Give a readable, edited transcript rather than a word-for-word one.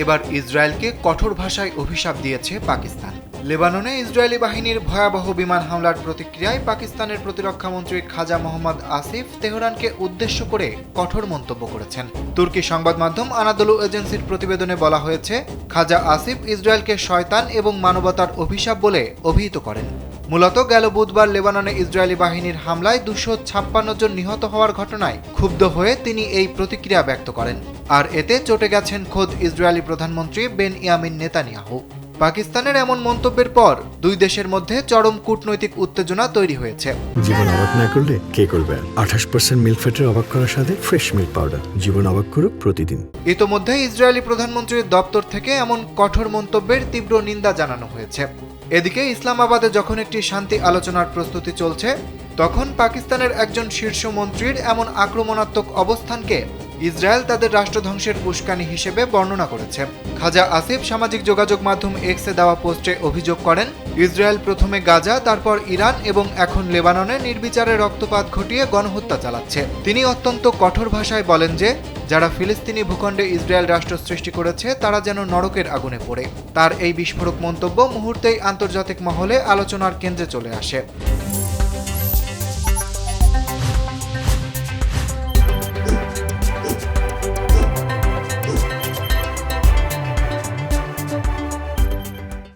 এবার ইসরায়েলকে কঠোর ভাষায় অভিশাপ দিয়েছে পাকিস্তান। লেবাননে ইসরায়েলি বাহিনীর ভয়াবহ বিমান হামলার প্রতিক্রিয়ায় পাকিস্তানের প্রতিরক্ষামন্ত্রী খাজা মোহাম্মদ আসিফ তেহরানকে উদ্দেশ্য করে কঠোর মন্তব্য করেছেন। তুর্কি সংবাদ মাধ্যম আনাদলু এজেন্সির প্রতিবেদনে বলা হয়েছে, খাজা আসিফ ইসরায়েলকে শয়তান এবং মানবতার অভিশাপ বলে অভিহিত করেন। মূলত গেল বুধবার লেবাননে ইসরায়েলি বাহিনীর হামলায় 256 জন নিহত হওয়ার ঘটনায় ক্ষুব্ধ হয়ে তিনি এই প্রতিক্রিয়া ব্যক্ত করেন। আর এতে চটে গেছেন খোদ ইসরায়েলি প্রধানমন্ত্রী বেনইয়ামিন নেতানিয়াহু। পাকিস্তানের এমন মন্তব্যের পর দুই দেশের মধ্যে চরম কূটনৈতিক উত্তেজনা তৈরি হয়েছে। জীবন অবাক না করলে কে করবে? 28% মিল্ক ফ্যাটের অবাক করার সাথে ফ্রেশ মিল্ক পাউডার। জীবন অবাক করুক প্রতিদিন। ইতোমধ্যে ইসরায়েলি প্রধানমন্ত্রীর দপ্তর থেকে এমন কঠোর মন্তব্যের তীব্র নিন্দা জানানো হয়েছে। এদিকে ইসলামাবাদে যখন একটি শান্তি আলোচনার প্রস্তুতি চলছে, তখন পাকিস্তানের একজন শীর্ষ মন্ত্রীর এমন আক্রমণাত্মক অবস্থানকে ইসরায়েল তাদের রাষ্ট্রধ্বংসের উস্কানি হিসেবে বর্ণনা করেছে। খাজা আসিফ সামাজিক যোগাযোগ মাধ্যম এক্সে দেওয়া পোস্টে অভিযোগ করেন, ইসরায়েল প্রথমে গাজা, তারপর ইরান এবং এখন লেবাননে নির্বিচারে রক্তপাত ঘটিয়ে গণহত্যা চালাচ্ছে। তিনি অত্যন্ত কঠোর ভাষায় বলেন যে যারা ফিলিস্তিনি ভূখণ্ডে ইসরায়েল রাষ্ট্র সৃষ্টি করেছে তারা যেন নরকের আগুনে পড়ে। তার এই বিস্ফোরক মন্তব্য মুহূর্তেই আন্তর্জাতিক মহলে আলোচনার কেন্দ্রে চলে আসে।